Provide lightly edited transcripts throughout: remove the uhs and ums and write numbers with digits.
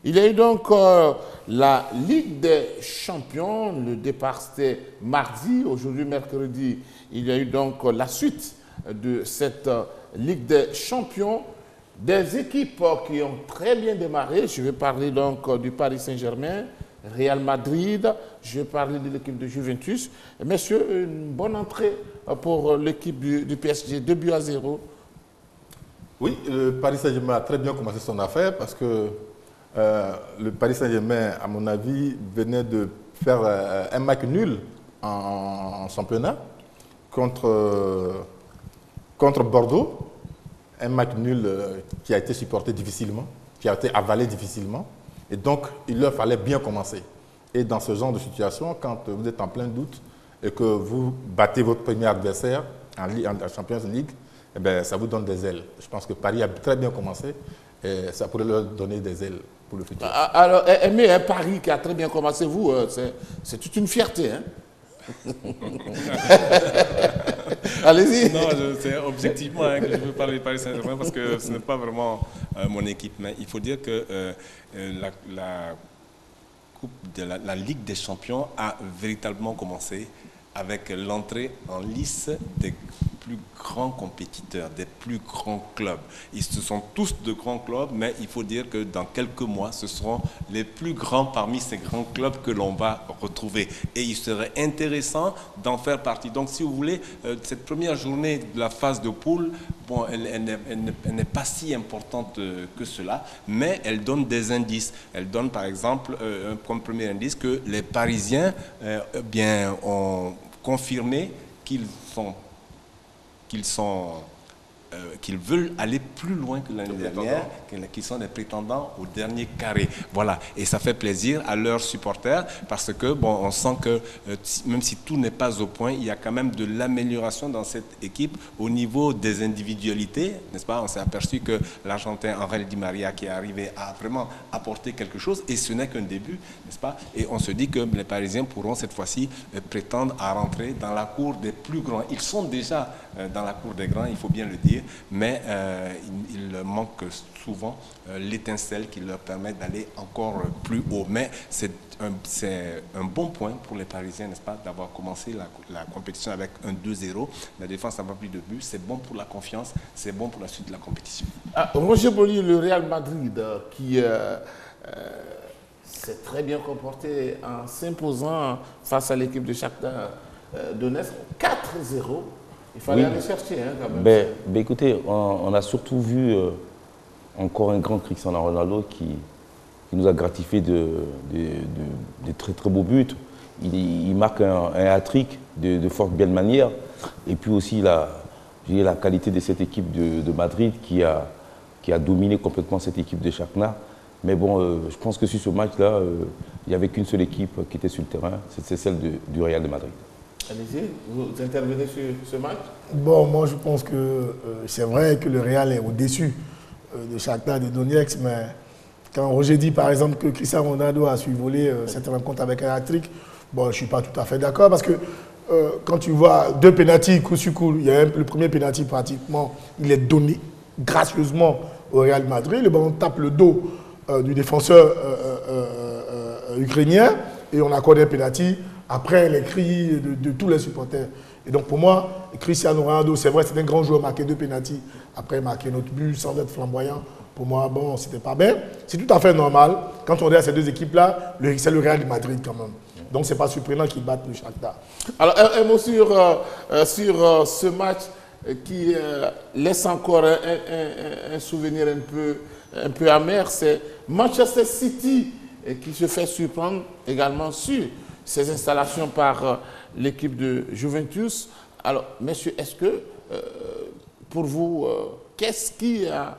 Il y a eu donc la Ligue des Champions. Le départ c'était mardi. Aujourd'hui, mercredi, il y a eu donc la suite de cette Ligue des Champions. Des équipes qui ont très bien démarré. Je vais parler donc du Paris Saint-Germain, Real Madrid. Je vais parler de l'équipe de Juventus. Messieurs, une bonne entrée pour l'équipe du PSG. 2-0. Oui, le Paris Saint-Germain a très bien commencé son affaire parce que le Paris Saint-Germain, à mon avis, venait de faire un match nul en championnat contre Bordeaux. Un match nul qui a été supporté difficilement, qui a été avalé difficilement. Et donc, il leur fallait bien commencer. Et dans ce genre de situation, quand vous êtes en plein doute et que vous battez votre premier adversaire en Champions League, eh bien, ça vous donne des ailes. Je pense que Paris a très bien commencé et ça pourrait leur donner des ailes pour le futur. Alors, mais Paris qui a très bien commencé, vous, c'est toute une fierté. Hein? Allez-y. Non, c'est objectivement que je veux parler du Paris Saint-Germain parce que ce n'est pas vraiment mon équipe. Mais il faut dire que la Coupe de la Ligue des Champions a véritablement commencé avec l'entrée en lice des plus grands compétiteurs, des plus grands clubs. Ce sont tous de grands clubs, mais il faut dire que dans quelques mois, ce seront les plus grands parmi ces grands clubs que l'on va retrouver. Et il serait intéressant d'en faire partie. Donc, si vous voulez, cette première journée de la phase de poule, bon, elle n'est pas si importante que cela, mais elle donne des indices. Elle donne, par exemple, comme premier indice que les Parisiens ont confirmé qu'ils veulent aller plus loin que l'année dernière, qu'ils sont des prétendants au dernier carré. Voilà, et ça fait plaisir à leurs supporters parce que, bon, on sent que même si tout n'est pas au point, il y a quand même de l'amélioration dans cette équipe au niveau des individualités, n'est-ce pas? On s'est aperçu que l'Argentin Angel Di Maria qui est arrivé a vraiment apporté quelque chose et ce n'est qu'un début, n'est-ce pas? Et on se dit que les Parisiens pourront cette fois-ci prétendre à rentrer dans la cour des plus grands. Ils sont déjà dans la cour des grands, il faut bien le dire, mais il manque souvent l'étincelle qui leur permet d'aller encore plus haut. Mais c'est un bon point pour les Parisiens, n'est-ce pas, d'avoir commencé la compétition avec un 2-0. La défense n'a pas pris de but, c'est bon pour la confiance, c'est bon pour la suite de la compétition. Roger Boli, le Real Madrid, qui s'est très bien comporté en s'imposant face à l'équipe de Shakhtar Donetsk, 4-0. Il fallait aller chercher, hein, quand même. Écoutez, on a surtout vu encore un grand Cristiano Ronaldo qui nous a gratifié de très très beaux buts. Il marque un hat-trick de fort belle manière. Et puis aussi la qualité de cette équipe de Madrid qui a dominé complètement cette équipe de Shakhtar. Mais bon, je pense que sur ce match-là, il n'y avait qu'une seule équipe qui était sur le terrain, c'est celle du Real de Madrid. Allez-y, vous intervenez sur ce match? Bon, moi je pense que c'est vrai que le Real est au-dessus de Shakhtar de Donetsk, mais quand Roger dit par exemple que Cristiano Ronaldo a survolé cette rencontre avec un hat-trick, bon, je ne suis pas tout à fait d'accord parce que quand tu vois deux pénaltys coup sur coup, il y a le premier pénalty pratiquement, il est donné gracieusement au Real Madrid, le ballon tape le dos du défenseur ukrainien et on accorde un pénalty. Après les cris de tous les supporters. Et donc pour moi, Cristiano Ronaldo, c'est vrai, c'est un grand joueur, marqué 2 pénaltys. Après, marqué notre but sans être flamboyant. Pour moi, bon, c'était pas bien. C'est tout à fait normal. Quand on regarde ces deux équipes-là, c'est le Real de Madrid quand même. Donc c'est pas surprenant qu'ils battent le Shakhtar. Alors un mot sur ce match qui laisse encore un souvenir un peu amer. C'est Manchester City qui se fait surprendre également sur ces installations par l'équipe de Juventus. Alors, messieurs, est-ce que, pour vous, qu'est-ce qui a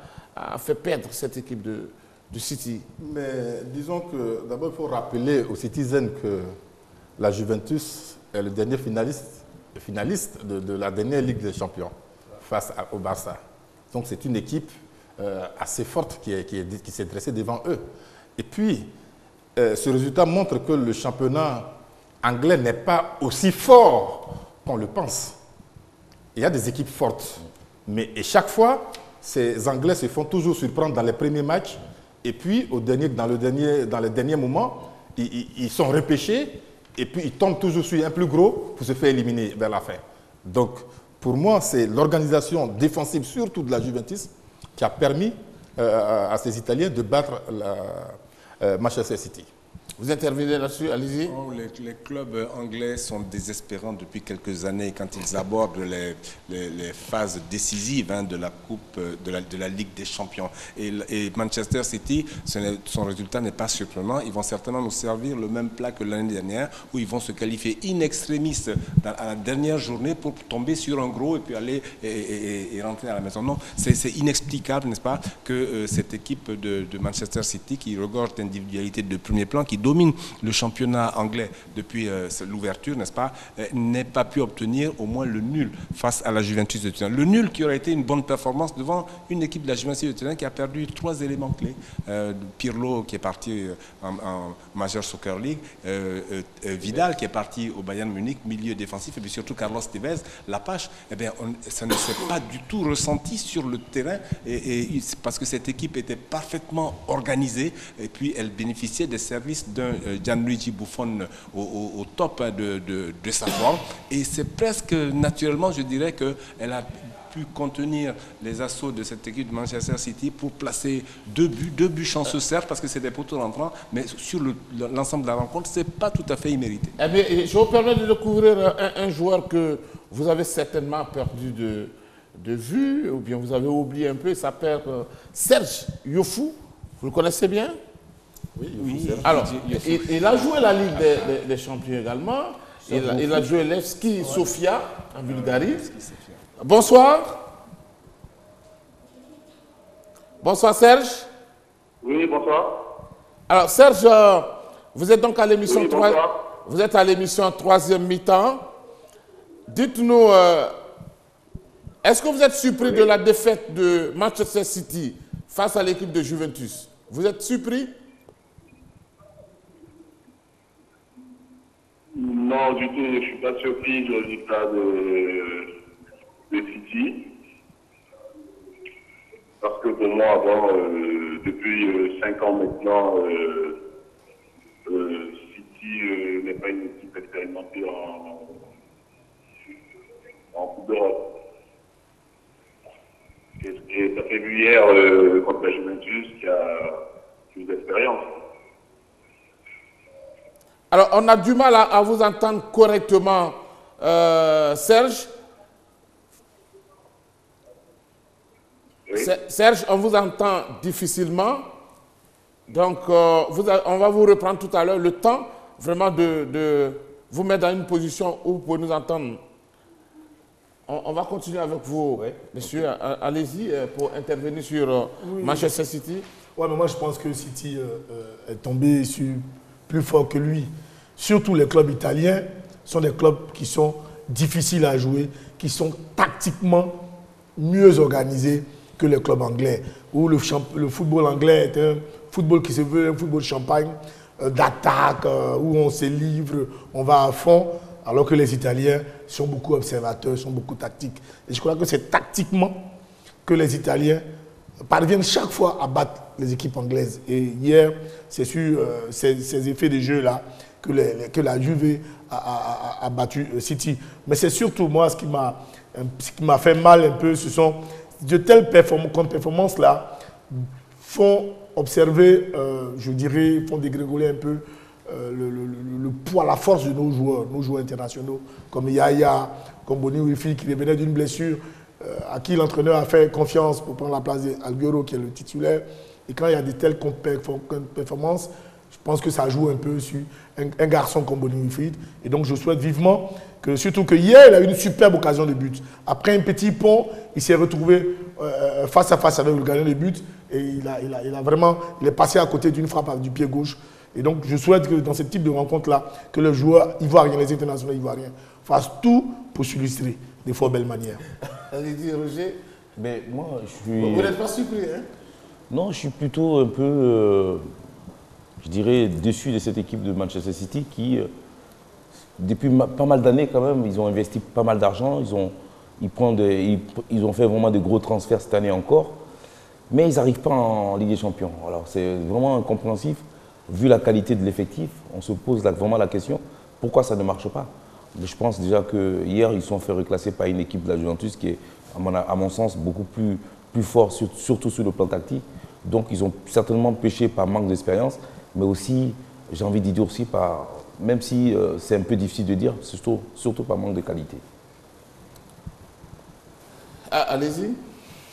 fait perdre cette équipe de City? Mais disons que, d'abord, il faut rappeler aux Citizens que la Juventus est le dernier finaliste de la dernière Ligue des Champions face au Barça. Donc, c'est une équipe assez forte qui s'est dressée devant eux. Et puis, ce résultat montre que le championnat anglais n'est pas aussi fort qu'on le pense. Il y a des équipes fortes, mais chaque fois, ces Anglais se font toujours surprendre dans les premiers matchs Et puis, dans les derniers moments, ils sont repêchés et puis ils tombent toujours sur un plus gros pour se faire éliminer vers la fin. Donc, pour moi, c'est l'organisation défensive, surtout de la Juventus, qui a permis à ces Italiens de battre Manchester City. Vous intervenez là-dessus, allez-y. Oh, les clubs anglais sont désespérants depuis quelques années quand ils abordent les phases décisives de la Coupe de la Ligue des Champions. Et Manchester City, son résultat n'est pas surprenant. Ils vont certainement nous servir le même plat que l'année dernière, où ils vont se qualifier in extremis à la dernière journée pour tomber sur un gros et puis aller et rentrer à la maison. Non, c'est inexplicable, n'est-ce pas, que cette équipe de Manchester City, qui regorge d'individualités de premier plan, qui domine le championnat anglais depuis l'ouverture, n'est-ce pas, n'ait pas pu obtenir au moins le nul face à la Juventus de Turin. Le nul qui aurait été une bonne performance devant une équipe de la Juventus de Turin qui a perdu 3 éléments clés. Pirlo qui est parti en Major Soccer League, Vidal qui est parti au Bayern Munich, milieu défensif, et puis surtout Carlos Tevez, Lapache, eh bien, ça ne s'est pas du tout ressenti sur le terrain, parce que cette équipe était parfaitement organisée, et puis elle bénéficiait des services d'un Gianluigi Buffon au top de sa forme. Et c'est presque naturellement, je dirais, qu'elle a pu contenir les assauts de cette équipe de Manchester City pour placer deux buts chanceux, certes, parce que c'est des poteaux rentrants, mais sur l'ensemble de la rencontre, c'est pas tout à fait immérité. Eh bien, je vous permets de découvrir un joueur que vous avez certainement perdu de vue, ou bien vous avez oublié un peu, il s'appelle Serge Yofou. Vous le connaissez bien? Oui. Alors, il a joué la Ligue des Champions également. Il a joué Levski Sofia en Bulgarie. Bonsoir. Bonsoir Serge. Oui, bonsoir. Alors Serge, vous êtes donc à l'émission Oui, à l'émission troisième mi-temps. Dites-nous, est-ce que vous êtes surpris de la défaite de Manchester City face à l'équipe de Juventus? Vous êtes surpris? Non, du tout, je ne suis pas surpris du résultat de City. Parce que pour moi, depuis 5 ans maintenant, City n'est pas une équipe expérimentée en Coupe d'Europe. Et ça fait vu hier contre la Juventus qui a plus d'expérience. Alors, on a du mal à vous entendre correctement, Serge. Oui. Serge, on vous entend difficilement. Donc, on va vous reprendre tout à l'heure le temps vraiment de vous mettre dans une position où vous pouvez nous entendre. On va continuer avec vous, messieurs. Allez-y pour intervenir sur Manchester City. Oui, mais moi je pense que City est tombé sur plus fort que lui. Surtout les clubs italiens sont des clubs qui sont difficiles à jouer, qui sont tactiquement mieux organisés que les clubs anglais. Où le football anglais est un football qui se veut un football champagne, d'attaque, où on se livre, on va à fond, alors que les Italiens sont beaucoup observateurs, sont beaucoup tactiques. Et je crois que c'est tactiquement que les Italiens parviennent chaque fois à battre les équipes anglaises. Et hier, c'est sur ces effets de jeu-là que la Juve a battu City. Mais c'est surtout moi ce qui m'a fait mal un peu, ce sont de telles performances-là font observer, je dirais, font dégringoler un peu le poids, la force de nos joueurs internationaux, comme Yaya, comme Boni Wifi qui revenait d'une blessure, à qui l'entraîneur a fait confiance pour prendre la place d'Alguero qui est le titulaire. Et quand il y a de telles performances, je pense que ça joue un peu sur un garçon comme Boni Wifi. Et donc je souhaite vivement que, surtout que hier, il a eu une superbe occasion de but. Après un petit pont, il s'est retrouvé face à face avec le gardien de but et il est passé à côté d'une frappe du pied gauche. Et donc je souhaite que dans ce type de rencontre-là, que les joueurs ivoiriens, les internationaux ivoiriens, fassent tout pour s'illustrer de fort belles manières. Allez-y, Roger. Mais moi, je suis... Vous n'êtes pas surpris, hein? Non, je suis plutôt un peu, je dirais, déçu de cette équipe de Manchester City qui, depuis pas mal d'années quand même, ils ont investi pas mal d'argent, ils ont fait vraiment de gros transferts cette année encore. mais ils n'arrivent pas en Ligue des Champions. Alors c'est vraiment incompréhensif. Vu la qualité de l'effectif, on se pose vraiment la question, pourquoi ça ne marche pas? Mais je pense déjà que hier, ils sont fait reclasser par une équipe de la Juventus qui est, à mon sens, beaucoup plus fort, surtout sur le plan tactique. Donc ils ont certainement péché par manque d'expérience, mais aussi, j'ai envie de dire aussi, même si c'est un peu difficile de dire, surtout par manque de qualité. Ah, allez-y.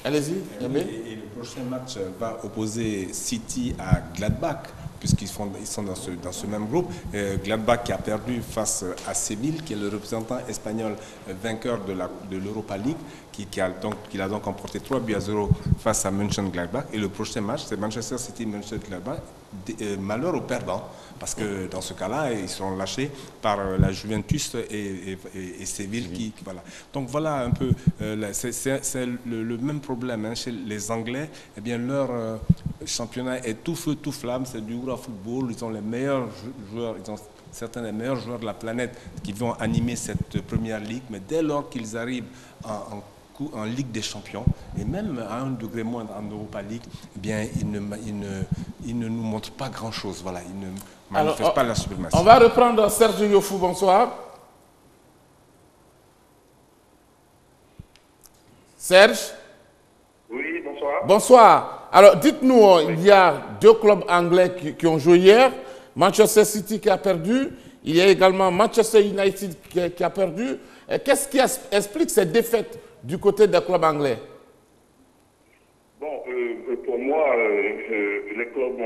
Allez-y. Et le prochain match va opposer City à Gladbach, puisqu'ils sont dans ce même groupe. Gladbach qui a perdu face à Séville, qui est le représentant espagnol vainqueur de l'Europa League, qui a donc emporté 3-0 face à Mönchengladbach. Et le prochain match, c'est Manchester City-Mönchengladbach. Malheur aux perdants, parce que dans ce cas-là, ils seront lâchés par la Juventus et Séville. Voilà. Donc voilà un peu, c'est le même problème hein, chez les Anglais. Eh bien, leur championnat est tout feu, tout flamme, c'est du gros football, ils ont les meilleurs joueurs, ils ont certains des meilleurs joueurs de la planète qui vont animer cette première ligue, mais dès lors qu'ils arrivent en Ligue des Champions, et même à un degré moindre en Europa League, eh bien, ils ne nous montrent pas grand-chose. Voilà, ils ne manifestent pas la suprématie. On va reprendre Serge Yofou, bonsoir. Serge? Oui, bonsoir. Bonsoir. Alors, dites-nous, il y a deux clubs anglais qui ont joué hier. Manchester City qui a perdu. Il y a également Manchester United qui a perdu. Qu'est-ce qui explique cette défaite du côté des clubs anglais? Bon, pour moi, les clubs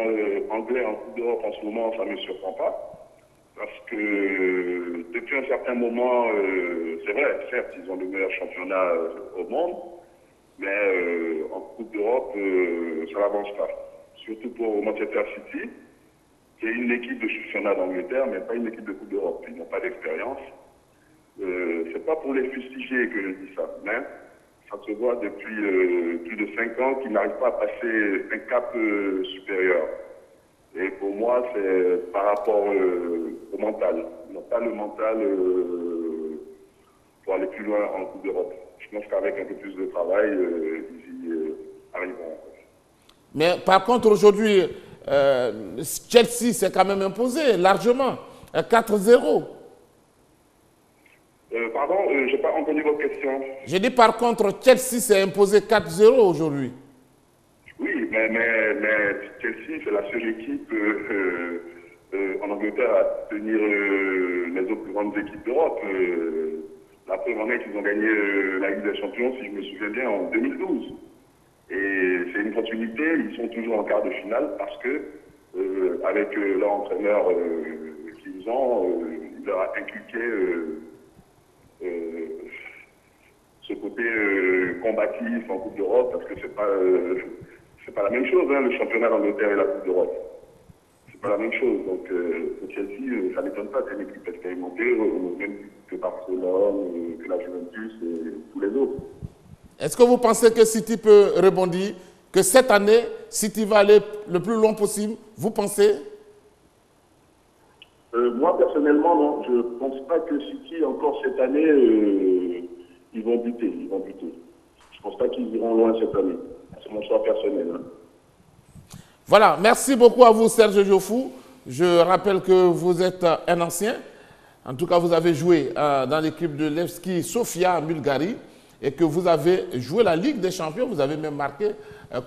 anglais en Coupe d'Europe en ce moment, ça ne me surprend pas. Parce que depuis un certain moment, c'est vrai, certes, ils ont le meilleur championnat au monde, mais en Coupe d'Europe, ça n'avance pas. Surtout pour Manchester City, qui est une équipe de championnat d'Angleterre, mais pas une équipe de Coupe d'Europe. Ils n'ont pas d'expérience. C'est pas pour les fustiger que je dis ça, mais ça se voit depuis plus de 5 ans qu'ils n'arrivent pas à passer un cap supérieur. Et pour moi, c'est par rapport au mental. Ils n'ont pas le mental pour aller plus loin en Coupe d'Europe. Je pense qu'avec un peu plus de travail, ils y arriveront. Mais par contre, aujourd'hui, Chelsea s'est quand même imposé largement, 4-0. Pardon, je n'ai pas entendu votre question. J'ai dit par contre, Chelsea s'est imposé 4-0 aujourd'hui. Oui, mais Chelsea, c'est la seule équipe en Angleterre à tenir les autres plus grandes équipes d'Europe. La preuve en est qu'ils ont gagné la Ligue des Champions, si je me souviens bien, en 2012. Et c'est une continuité, ils sont toujours en quart de finale parce que, avec leur entraîneur qu'ils ont, il leur a inculqué ce côté combatif en Coupe d'Europe, parce que c'est pas la même chose, hein, le championnat d'Angleterre et la Coupe d'Europe. C'est pas la même chose. Donc, pour Chelsea, ça n'étonne pas, c'est une équipe expérimentée, même que Barcelone, que la Juventus et tous les autres. Est-ce que vous pensez que City peut rebondir, que cette année, City va aller le plus loin possible? Vous pensez? Moi, personnellement, non. Je ne pense pas que City, encore cette année, ils vont buter. Je ne pense pas qu'ils iront loin cette année. C'est mon choix personnel. Hein. Voilà. Merci beaucoup à vous, Serge Yofou. Je rappelle que vous êtes un ancien. En tout cas, vous avez joué dans l'équipe de Levski Sofia en Bulgarie et que vous avez joué la Ligue des Champions. Vous avez même marqué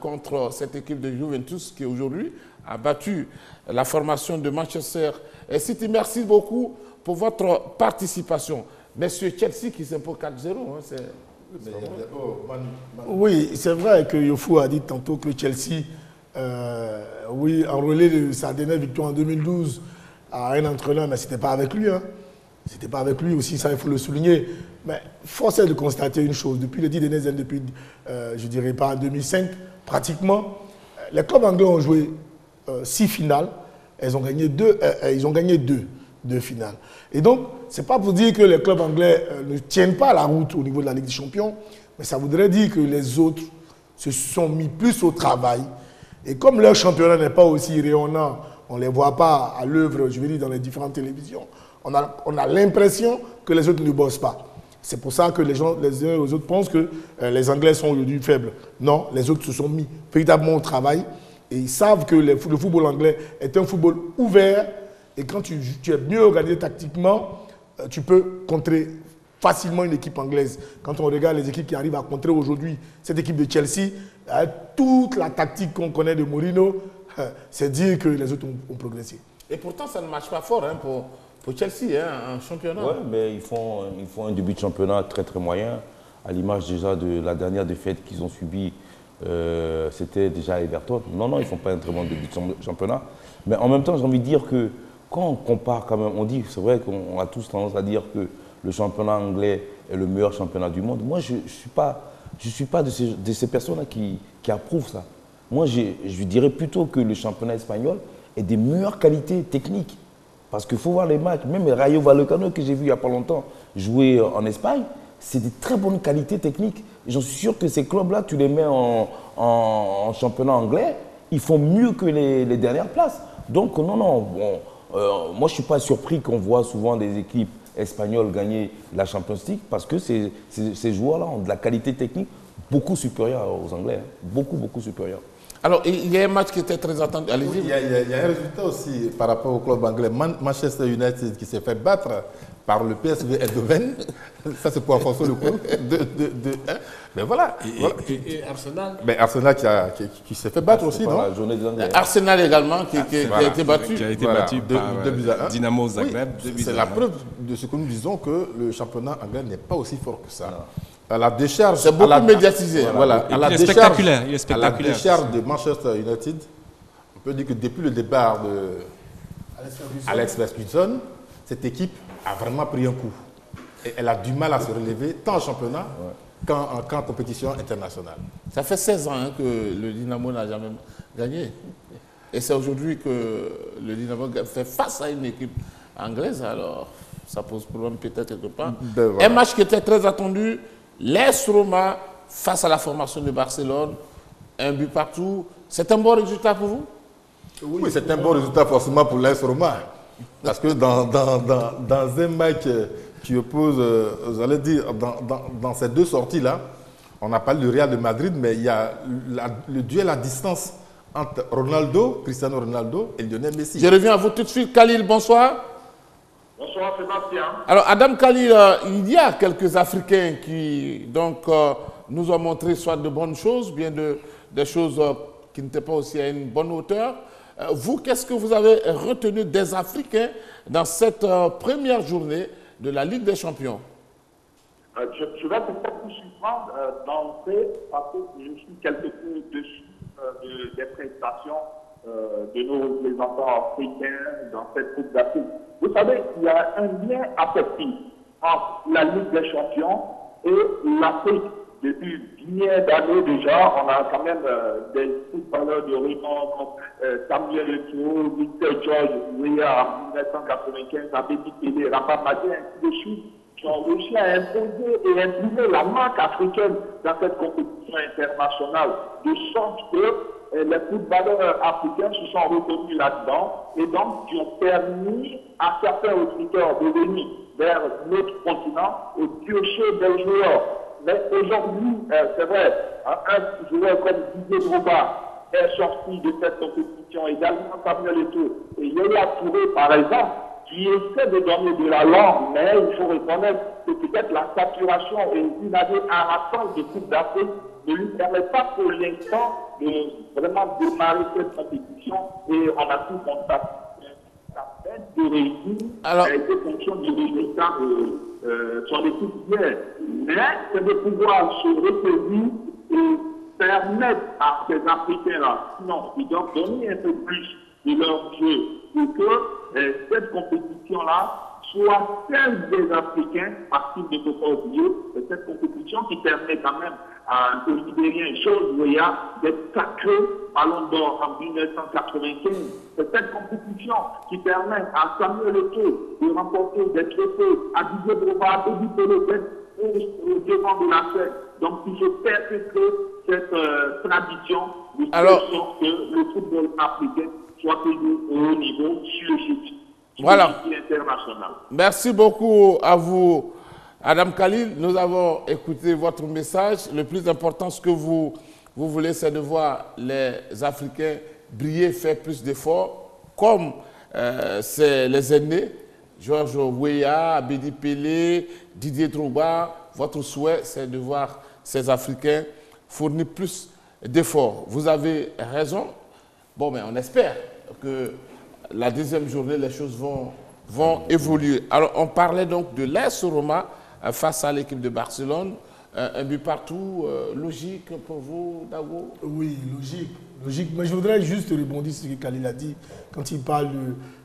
contre cette équipe de Juventus qui aujourd'hui a battu la formation de Manchester City. Merci beaucoup pour votre participation. Monsieur Chelsea qui s'impose 4-0. Hein, oui, c'est vrai que Yofou a dit tantôt que Chelsea, oui, enrôlé de sa dernière victoire en 2012 à un entraîneur, mais ce n'était pas avec lui. Hein. C'était pas avec lui aussi, ça il faut le souligner. Mais force est de constater une chose, depuis les 10 dernières années, depuis, je dirais pas en 2005, pratiquement, les clubs anglais ont joué 6 finales, ils ont gagné 2 finales. Et donc, ce n'est pas pour dire que les clubs anglais ne tiennent pas la route au niveau de la Ligue des Champions, mais ça voudrait dire que les autres se sont mis plus au travail. Et comme leur championnat n'est pas aussi rayonnant, on ne les voit pas à l'œuvre, je veux dire, dans les différentes télévisions, on a l'impression que les autres ne bossent pas. C'est pour ça que les gens, les uns et les autres pensent que les Anglais sont aujourd'hui faibles. Non, les autres se sont mis véritablement au travail et ils savent que le football anglais est un football ouvert et quand tu es mieux organisé tactiquement, tu peux contrer facilement une équipe anglaise. Quand on regarde les équipes qui arrivent à contrer aujourd'hui, cette équipe de Chelsea, toute la tactique qu'on connaît de Mourinho, c'est dire que les autres ont progressé. Et pourtant, ça ne marche pas fort pour Chelsea, en championnat. Oui, mais ils font un début de championnat très très moyen. À l'image déjà de la dernière défaite qu'ils ont subie, c'était déjà à Everton. Non, ils ne font pas un très bon début de championnat. Mais en même temps, j'ai envie de dire que quand on compare quand même, on dit, c'est vrai qu'on a tous tendance à dire que le championnat anglais est le meilleur championnat du monde. Moi, je ne suis pas de ces personnes-là qui approuvent ça. Moi, je dirais plutôt que le championnat espagnol est des meilleures qualités techniques. Parce qu'il faut voir les matchs. Même Rayo Vallecano, que j'ai vu il n'y a pas longtemps jouer en Espagne, c'est des très bonnes qualités techniques. J'en suis sûr que ces clubs-là, tu les mets en championnat anglais, ils font mieux que les dernières places. Donc, non, moi, je ne suis pas surpris qu'on voit souvent des équipes espagnoles gagner la Champions League parce que ces joueurs-là ont de la qualité technique beaucoup supérieure aux Anglais. Beaucoup supérieure. Alors, il y a un match qui était très attendu. Allez-y. Oui, il y a un résultat aussi par rapport au club anglais. Manchester United qui s'est fait battre par le PSV Eindhoven. Ça, c'est pour enfoncer le coup. Mais voilà. Et Arsenal. Mais Arsenal qui s'est fait battre aussi, non? La journée des Anglais. Arsenal également qui a été battu. Qui a été battu par Dynamo Oui, Zagreb. c'est la preuve de ce que nous disons que le championnat anglais n'est pas aussi fort que ça. À la décharge, c'est beaucoup médiatisé. Voilà. Il est spectaculaire. Il est spectaculaire. À la décharge de Manchester United, on peut dire que depuis le départ de Alex Ferguson, cette équipe a vraiment pris un coup. Et elle a du mal à se relever, tant en championnat qu'en compétition internationale. Ça fait 16 ans que le Dynamo n'a jamais gagné. Et c'est aujourd'hui que le Dynamo fait face à une équipe anglaise. Alors, ça pose problème peut-être quelque part. Voilà. Un match qui était très attendu. L'AS Roma face à la formation de Barcelone, un but partout. C'est un bon résultat pour vous? Oui, c'est un bon résultat forcément pour l'AS Roma. Parce que dans un match qui oppose, j'allais dire, dans ces deux sorties-là, on n'a pas le Real de Madrid, mais il y a le duel à distance entre Cristiano Ronaldo et Lionel Messi. Je reviens à vous tout de suite. Khalil, bonsoir. Bonsoir Sébastien. Alors, Adam Khalil, il y a quelques Africains qui nous ont montré soit de bonnes choses, bien des choses qui n'étaient pas aussi à une bonne hauteur. Vous, qu'est-ce que vous avez retenu des Africains dans cette première journée de la Ligue des Champions? Je vais peut-être vous surprendre d'entrée parce que je suis quelque peu dessus des prestations de nos représentants africains dans cette Coupe d'Afrique. Vous savez, il y a un lien affectif entre la Ligue des Champions et l'Afrique. Depuis bien d'années déjà, on a quand même des footballeurs de renom comme Samuel Eto'o, Victor George, Weah en 1995, Abedi Pelé, Rafa Madié, ainsi de suite, qui ont réussi à imposer et imprimer la marque africaine dans cette compétition internationale, de sorte que les footballeurs africains se sont reconnus là-dedans et donc qui ont permis à certains auditeurs de venir vers notre continent et piocher des joueurs. Mais aujourd'hui, c'est vrai, un joueur comme Didier Drogba est sorti de cette compétition, également Samuel Eto'o et Yaya Touré, par exemple, qui essaie de donner de la langue, mais il faut reconnaître que peut-être la saturation et une année harassante de Coupe d'Afrique ne lui permet pas pour l'instant de vraiment démarrer cette compétition et on a pu constater sa peine de réussir a été fonction du résultat de son équipe hier. Mais c'est de pouvoir se retenir et permettre à ces Africains-là, sinon ils doivent donner un peu plus de leur jeu pour que cette compétition-là soit celle des Africains, parce qu'il ne faut pas oublier, cette compétition qui permet quand même à un Libérien, George Weah, d'être sacré Ballon d'Or en 1995. C'est cette compétition qui permet à Samuel Eto'o de remporter des trophées, à Didier Drogba, à Abedi Pelé d'être au devant de la scène. Donc, il faut perpétrer cette tradition de sorte que le football africain soit tenu au haut niveau sur le site. Voilà. Merci beaucoup à vous, Adam Khalil, nous avons écouté votre message. Le plus important, ce que vous voulez, c'est de voir les Africains briller, faire plus d'efforts, comme c'est les aînés, Georges Weah, Abedi Pelé, Didier Drogba. Votre souhait, c'est de voir ces Africains fournir plus d'efforts. Vous avez raison. Bon, mais on espère que la deuxième journée, les choses vont évoluer. Alors, on parlait donc de l'AS Roma face à l'équipe de Barcelone. Un but partout, logique pour vous, Dago? Oui, logique. Mais je voudrais juste rebondir sur ce que Khalil a dit. Quand il parle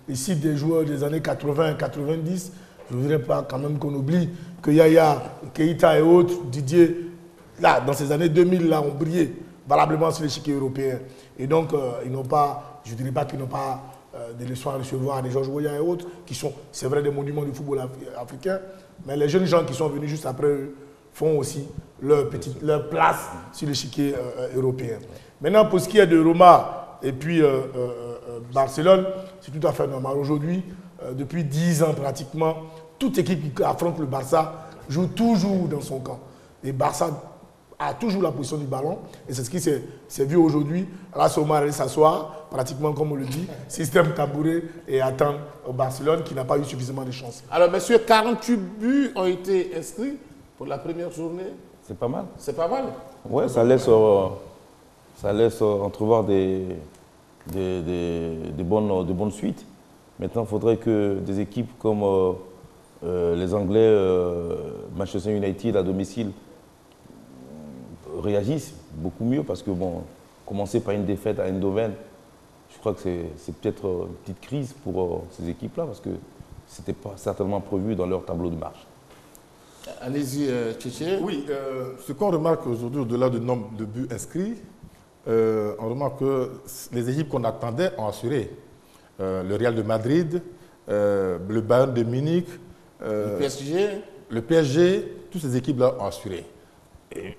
ici des joueurs des années 80 90, je ne voudrais pas quand même qu'on oublie que Yaya, Keita et autres, Didier, là, dans ces années 2000, là, ont brillé valablement sur l'échiquier européen. Et donc, ils n'ont pas, je ne dirais pas qu'ils n'ont pas de leçons à recevoir des Georges Weah et autres, qui sont, c'est vrai, des monuments du football africain, mais les jeunes gens qui sont venus juste après eux font aussi leur place sur l'échiquier européen. Maintenant, pour ce qui est de Roma et puis Barcelone, c'est tout à fait normal. Aujourd'hui, depuis 10 ans pratiquement, toute équipe qui affronte le Barça joue toujours dans son camp. Et Barça a toujours la position du ballon. Et c'est ce qui s'est vu aujourd'hui. Là, Roma allait s'asseoir, pratiquement comme on le dit, système tabouret et attendre au Barcelone qui n'a pas eu suffisamment de chance. Alors, messieurs, 48 buts ont été inscrits pour la première journée. C'est pas mal. C'est pas mal. Ouais, ça laisse entrevoir de bonnes suites. Maintenant, il faudrait que des équipes comme les Anglais, Manchester United à domicile, réagissent beaucoup mieux parce que, bon, commencer par une défaite à Eindhoven, je crois que c'est peut-être une petite crise pour ces équipes-là parce que ce n'était pas certainement prévu dans leur tableau de marche. Allez-y, Tchétché. Oui, ce qu'on remarque aujourd'hui, au-delà du nombre de buts inscrits, on remarque que les équipes qu'on attendait ont assuré. Le Real de Madrid, le Bayern de Munich, le PSG, toutes ces équipes-là ont assuré.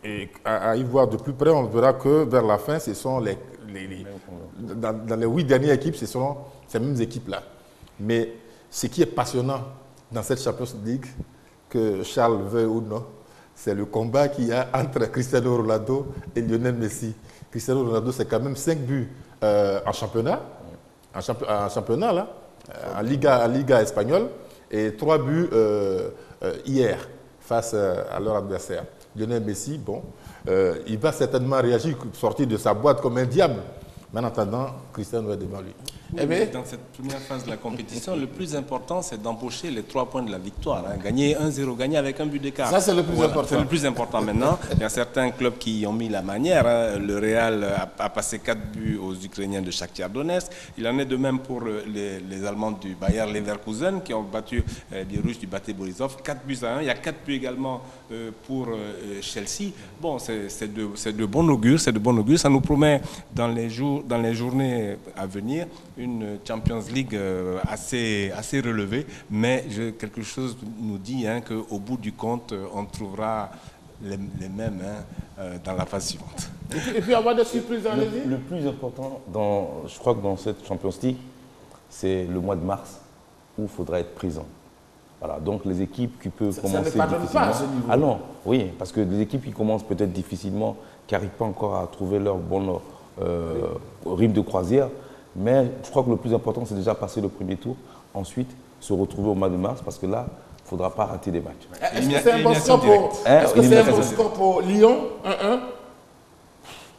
Et à y voir de plus près, on verra que vers la fin, ce sont dans les 8 dernières équipes, ce sont ces mêmes équipes-là. Mais ce qui est passionnant dans cette Champions League, que Charles veuille ou non, c'est le combat qu'il y a entre Cristiano Ronaldo et Lionel Messi. Cristiano Ronaldo, c'est quand même 5 buts en championnat, là, en Liga espagnole, et 3 buts hier face à leur adversaire. Lionel Messi, bon, il va certainement réagir, sortir de sa boîte comme un diable. Mais en attendant, Cristiano est devant lui. Oui, dans cette première phase de la compétition, le plus important, c'est d'empocher les 3 points de la victoire. Hein. Gagner 1-0, gagner avec un but d'écart. Ça, c'est le plus important. C'est le plus important maintenant. Il y a certains clubs qui ont mis la manière. Hein. Le Real a passé 4 buts aux Ukrainiens de Shakhtar Donetsk. Il en est de même pour les Allemands du Bayer Leverkusen qui ont battu les Russes du Bate Borisov. 4 buts à 1. Il y a 4 buts également pour Chelsea. Bon, c'est de bon augure. C'est de bon augure. Ça nous promet dans les journées à venir une Champions League assez relevée, mais quelque chose nous dit qu'au bout du compte, on trouvera les mêmes dans la phase suivante. Et puis avoir des surprises dans les vies. Le plus important, je crois que dans cette Champions League, c'est le mois de mars où il faudra être présent. Voilà, donc les équipes qui peuvent commencer difficilement. Pas à ce niveau. Ah non, oui, parce que des équipes qui commencent peut-être difficilement, qui n'arrivent pas encore à trouver leur bon rythme de croisière. Mais je crois que le plus important, c'est déjà passer le premier tour. Ensuite, se retrouver au mois de mars, parce que là, il ne faudra pas rater des matchs. Est-ce que c'est un bon score pour Lyon, 1-1?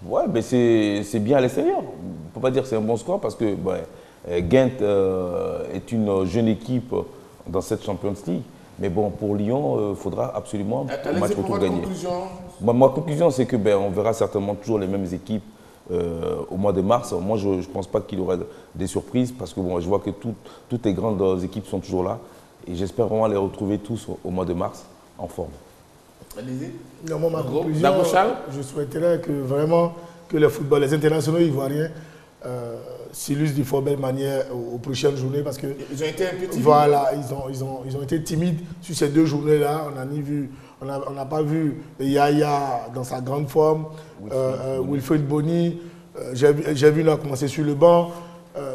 Oui, mais c'est bien à l'extérieur. On ne peut pas dire que c'est un bon score, parce que Ghent est une jeune équipe dans cette Champions League. Mais bon, pour Lyon, il faudra absolument au match retour gagner. Ma conclusion, c'est que on verra certainement toujours les mêmes équipes au mois de mars. Moi, je ne pense pas qu'il y aura des surprises parce que je vois que toutes les grandes équipes sont toujours là et j'espère vraiment les retrouver tous au mois de mars en forme. Allez-y. Non, moi, ma conclusion, je souhaiterais que vraiment que les internationaux ivoiriens s'illustrent d'une fort belle manière aux prochaines journées parce que ils ont été un peu timides. Voilà, ils ont été timides sur ces 2 journées-là. On n'a pas vu Yaya dans sa grande forme, Wilfried Bony, j'ai vu là commencer sur le banc,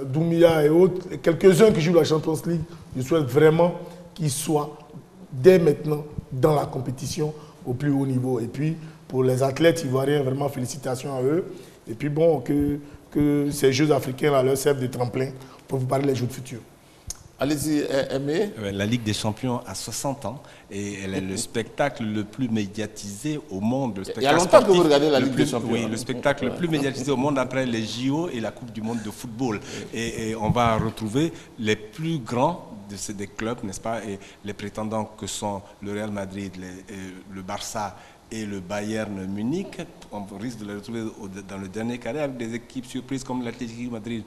Doumbia et autres, quelques-uns qui jouent la Champions League. Je souhaite vraiment qu'ils soient dès maintenant dans la compétition au plus haut niveau. Et puis, pour les athlètes ivoiriens, vraiment félicitations à eux. Et puis, bon, que ces Jeux africains leur servent de tremplin pour vous parler des Jeux de futur. Allez-y, Aimé. La Ligue des Champions a 60 ans et elle est le spectacle le plus médiatisé au monde. Il y a longtemps que vous regardez la Ligue des Champions. Oui, le spectacle le plus médiatisé au monde après les JO et la Coupe du Monde de football. Et on va retrouver les plus grands des clubs, n'est-ce pas, et les prétendants que sont le Real Madrid, le Barça et le Bayern Munich. On risque de les retrouver dans le dernier carré avec des équipes surprises comme l'Atlético Madrid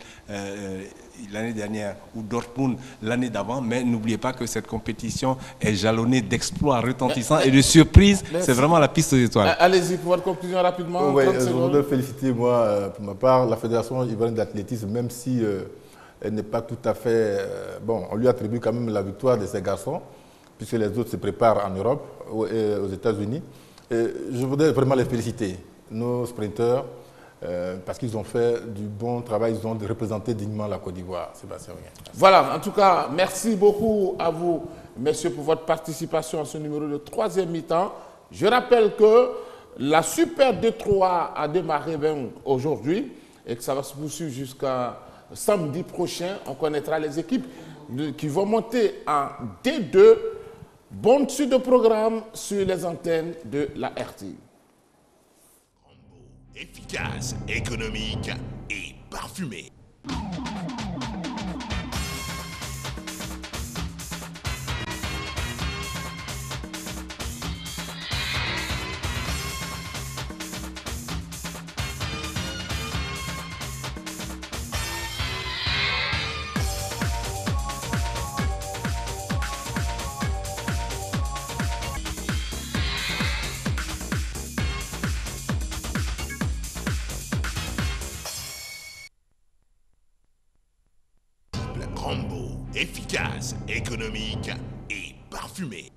l'année dernière ou Dortmund l'année d'avant. Mais n'oubliez pas que cette compétition est jalonnée d'exploits retentissants et de surprises. C'est vraiment la piste aux étoiles. Allez-y, pour votre conclusion rapidement. Oui, je voudrais féliciter, moi, pour ma part, la Fédération ivoirienne d'athlétisme, même si elle n'est pas tout à fait... bon, on lui attribue quand même la victoire de ces garçons, puisque les autres se préparent en Europe et aux États-Unis. Je voudrais vraiment les féliciter, nos sprinteurs, parce qu'ils ont fait du bon travail, ils ont représenté dignement la Côte d'Ivoire. Sébastien. Voilà, en tout cas, merci beaucoup à vous, messieurs, pour votre participation à ce numéro de 3e mi-temps. Je rappelle que la Super D3 a démarré aujourd'hui et que ça va se poursuivre jusqu'à samedi prochain. On connaîtra les équipes qui vont monter en D2. Bonne suite de programme sur les antennes de la RTI. Efficace, économique et parfumé. Rambo, efficace, économique et parfumé.